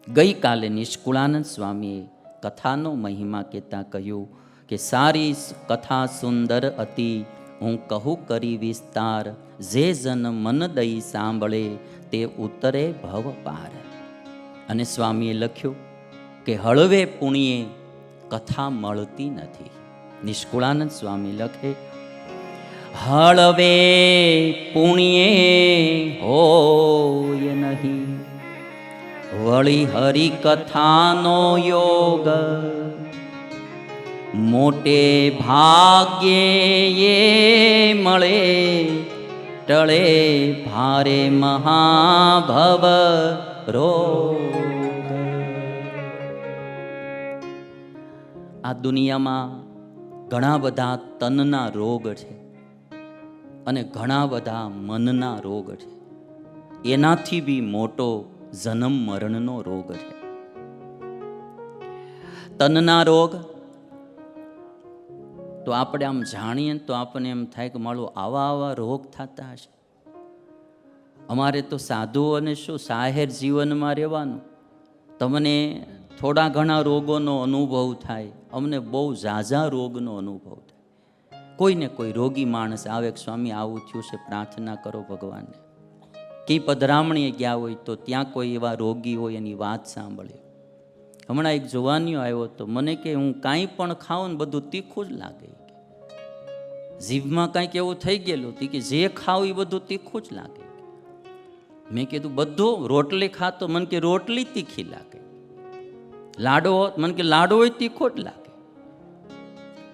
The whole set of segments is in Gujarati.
ગઈકાલે નિષ્કુળાનંદ સ્વામીએ કથાનો મહિમા કહેતા કહ્યું કે સારી કથા સુંદર અતિ, હું કહું કરી વિસ્તાર, જે જન મન દઈ સાંભળે તે ઉતરે ભવ પાર. અને સ્વામીએ લખ્યું કે હળવે પુણ્યે કથા મળતી નથી. નિષ્કુળાનંદ સ્વામી લખે, હળવે પુણ્યે હોય નહીં, વળી હરિ કથાનો યોગ, મોટે ભાગ્યે એ મળે, ટળે ભારે મહાભવ રોગ. આ દુનિયામાં ઘણા બધા તનના રોગ છે અને ઘણા બધા મનના રોગ છે. એનાથી બી મોટો જન્મ મરણનો રોગ છે. તનના રોગ તો આપણે આમ જાણીએ તો આપણને એમ થાય કે મારું આવા રોગ થતા હશે. અમારે તો સાધુઓને શું સાહેર જીવનમાં રહેવાનું, તમને થોડા ઘણા રોગોનો અનુભવ થાય, અમને બહુ ઝાઝા રોગનો અનુભવ થાય. કોઈને કોઈ રોગી માણસ આવે કે સ્વામી આવું થયું છે, પ્રાર્થના કરો ભગવાનને. કે પધરામણીએ ગયા હોય તો ત્યાં કોઈ એવા રોગી હોય એની વાત સાંભળે. હમણાં એક જુવાનીઓ આવ્યો તો મને કે હું કાંઈ પણ ખાઉં ને બધું તીખું જ લાગે. જીભમાં કાંઈક એવું થઈ ગયેલું હતું કે જે ખાવ એ બધું તીખું જ લાગે. મેં કીધું બધું રોટલી ખાતો, મને કે રોટલી તીખી લાગે. લાડો મને કે લાડો હોય તીખો જ લાગે.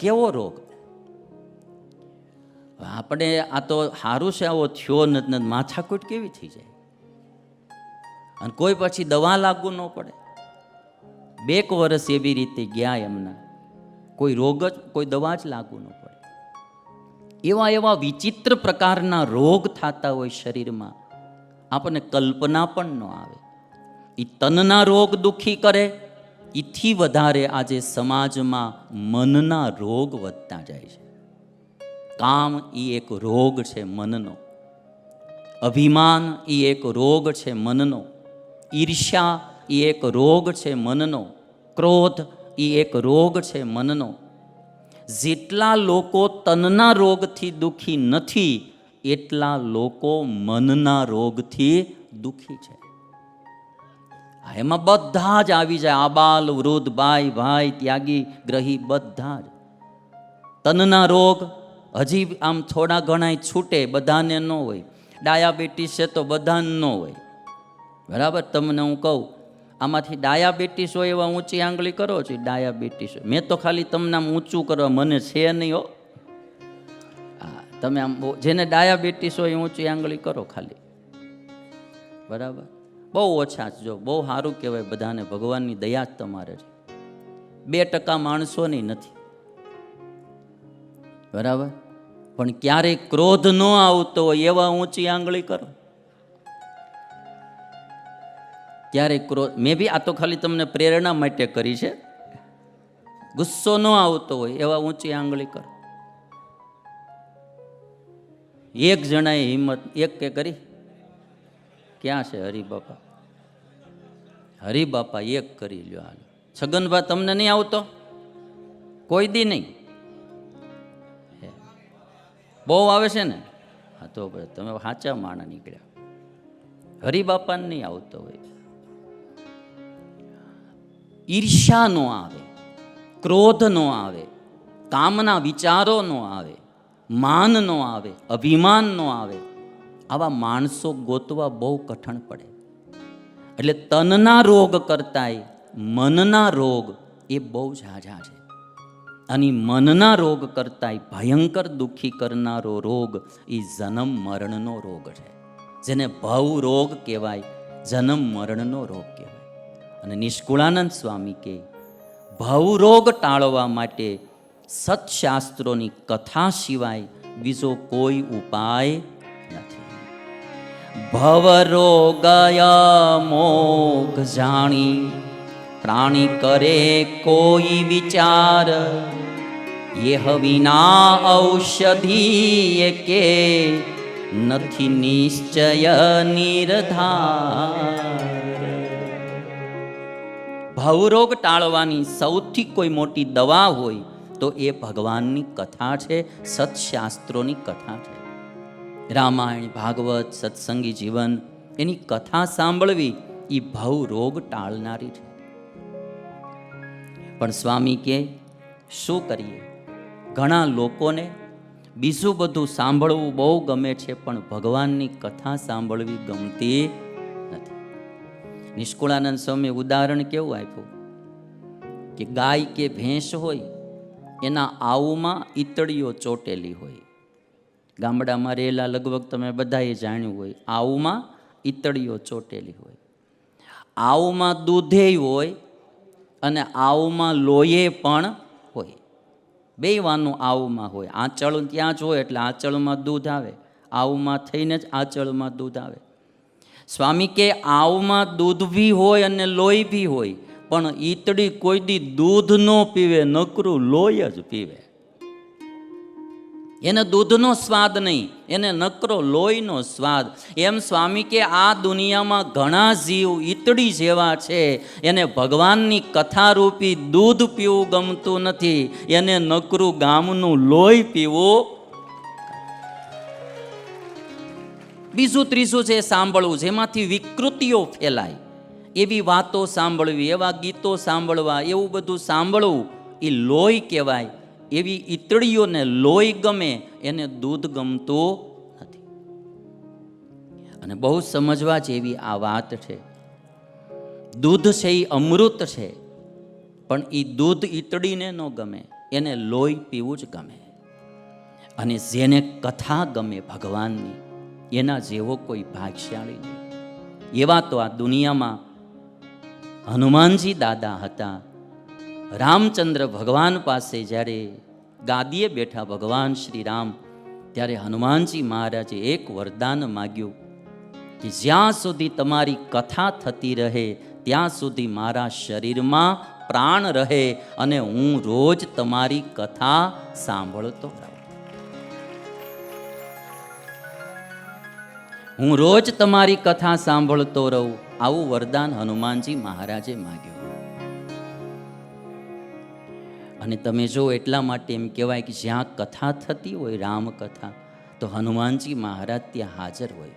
કેવો રોગ! આપણે આ તો સારું છે, આવો થયો નથી, માથાકૂટ કેવી થઈ જાય. અને કોઈ પછી દવા લાગુ ન પડે. 2 વર્ષ એવી રીતે ગયા એમના, કોઈ રોગ જ, કોઈ દવા જ લાગુ ન પડે. એવા વિચિત્ર પ્રકારના રોગ થતા હોય શરીરમાં, આપણને કલ્પના પણ ન આવે. એ તનના રોગ દુઃખી કરે, એથી વધારે આજે સમાજમાં મનના રોગ વધતા જાય છે. કામ એ એક રોગ છે મનનો, અભિમાન એ એક રોગ છે મનનો, ઈર્ષ્યા એ એક રોગ છે મનનો, ક્રોધ એ એક રોગ છે મનનો. જેટલા લોકો તનના રોગથી દુઃખી નથી, એટલા લોકો મનના રોગથી દુઃખી છે. એમાં બધા જ આવી જાય, આબાલ વૃદ્ધ, બાઈ ભાઈ, ત્યાગી ગ્રહી, બધા જ. તનના રોગ હજી આમ થોડા ઘણા છૂટે, બધાને ન હોય. ડાયાબિટીસ છે તો બધાને ન હોય, બરાબર. તમને હું કહું, આમાંથી ડાયાબિટીસ હોય એવા ઊંચી આંગળી કરો છો. ડાયાબિટીસ હોય, મેં તો ખાલી તમને આમ ઊંચું કરવા, મને છે નહીં હો. હા, તમે આમ જેને ડાયાબિટીસ હોય ઊંચી આંગળી કરો ખાલી, બરાબર. બહુ ઓછા જો, બહુ સારું કહેવાય. બધાને ભગવાનની દયા જ તમારે છે. 2% માણસોની નથી, બરાબર. પણ ક્યારેય ક્રોધ ન આવતો હોય એવા ઊંચી આંગળી કરો. ક્યારેય ક્રોધ, મેં બી આ તો ખાલી તમને પ્રેરણા માટે કરી છે. ગુસ્સો ન આવતો હોય એવા ઊંચી આંગળી કરો. એક જણાએ હિંમત એક કે કરી, ક્યાં છે હરિબાપા? હરિબાપા એક કરી લ્યો. હાલ છગનભાઈ, તમને નહીં આવતો? કોઈ દી નહીં? બહુ આવે છે ને? હા, તો તમે સાચા માણા નીકળ્યા. હરિબાપાને નહીં આવતો હોય. ઈર્ષ્યા નો આવે, ક્રોધ નો આવે, કામના વિચારો નો આવે, માન નો આવે, અભિમાન નો આવે. આવા માણસો ગોતવા બહુ કઠણ પડે. એટલે તનના રોગ કરતાંય મનના રોગ એ બહુ ઝાઝા છે. અને મનના રોગ કરતાંય ભયંકર દુઃખી કરનારો રોગ એ જન્મ મરણનો રોગ છે, જેને ભવ રોગ કહેવાય, જન્મ મરણનો રોગ કહેવાય. અને નિષ્કુળાનંદ સ્વામી કે ભવ રોગ ટાળવા માટે સત્શાસ્ત્રોની કથા સિવાય બીજો કોઈ ઉપાય નથી. ભવ રોગય મોગ જાણી, પ્રાણી કરે કોઈ વિચાર, યહ વિના ઔષધિ કે નથી નિશ્ચય નિર્ધાર. ભવરોગ ટાળવાની સૌથી કોઈ મોટી દવા હોય તો એ ભગવાનની કથા છે, સત્શાસ્ત્રોની કથા છે. રામાયણ, ભાગવત, સત્સંગી જીવન, એની કથા સાંભળવી એ ભવરોગ ટાળનારી છે. પણ સ્વામી કે શું કરીએ, ઘણા લોકોને બીજું બધું સાંભળવું બહુ ગમે છે, પણ ભગવાનની કથા સાંભળવી ગમતી નથી. નિષ્કુળાનંદ સ્વામી ઉદાહરણ કેવું આપ્યું કે ગાય કે ભેંસ હોય એના આવુમાં ઈતળીઓ ચોટેલી હોય. ગામડામાં રહેલા લગભગ તમે બધાએ જાણ્યું હોય, આવુમાં ઈતળીઓ ચોટેલી હોય. આવુમાં દૂધે હોય અને આવુમાં લોહી પણ હોય. બે વાનું આવુમાં હોય. આંચળ ત્યાં જ હોય એટલે આંચળમાં દૂધ આવે, આવુમાં થઈને જ આંચળમાં દૂધ આવે. સ્વામી કે આવુમાં દૂધ બી હોય અને લોહી બી હોય, પણ ઈતળી કોઈ દી દૂધ ન પીવે, નકરું લોહી જ પીવે. એને દૂધનો સ્વાદ નહીં, એને નકરો લોહીનો સ્વાદ. એમ સ્વામી કે આ દુનિયામાં ઘણા જીવ ઈતળી જેવા છે, એને ભગવાનની કથારૂપી દૂધ પીવું ગમતું નથી, એને નકરું ગામનું લોહી પીવું. બીજું ત્રીજું છે સાંભળવું, જેમાંથી વિકૃતિઓ ફેલાય એવી વાતો સાંભળવી, એવા ગીતો સાંભળવા, એવું બધું સાંભળવું એ લોહી કહેવાય. એવી ઈતળીઓને લોહી ગમે, એને દૂધ ગમતું નથી. અને બહુ સમજવા જેવી આ વાત છે. દૂધ છે એ અમૃત છે, પણ એ દૂધ ઈતળીને ન ગમે, એને લોહી પીવું જ ગમે. અને જેને કથા ગમે ભગવાનની, એના જેવો કોઈ ભાગ્યશાળી નહીં. એવા તો આ દુનિયામાં હનુમાનજી દાદા હતા. રામચંદ્ર ભગવાન પાસે જ્યારે ગાદીએ બેઠા ભગવાન શ્રી રામ, ત્યારે હનુમાનજી મહારાજે એક વરદાન માગ્યું કે જ્યાં સુધી તમારી કથા થતી રહે ત્યાં સુધી મારા શરીરમાં પ્રાણ રહે અને હું રોજ તમારી કથા સાંભળતો રહું. હું રોજ તમારી કથા સાંભળતો રહું. આવું વરદાન હનુમાનજી મહારાજે માગ્યું. અને તમે જો એટલા માટે એમ કહેવાય કે જ્યાં કથા થતી હોય, રામ કથા, તો હનુમાનજી મહારાજ ત્યાં હાજર હોય.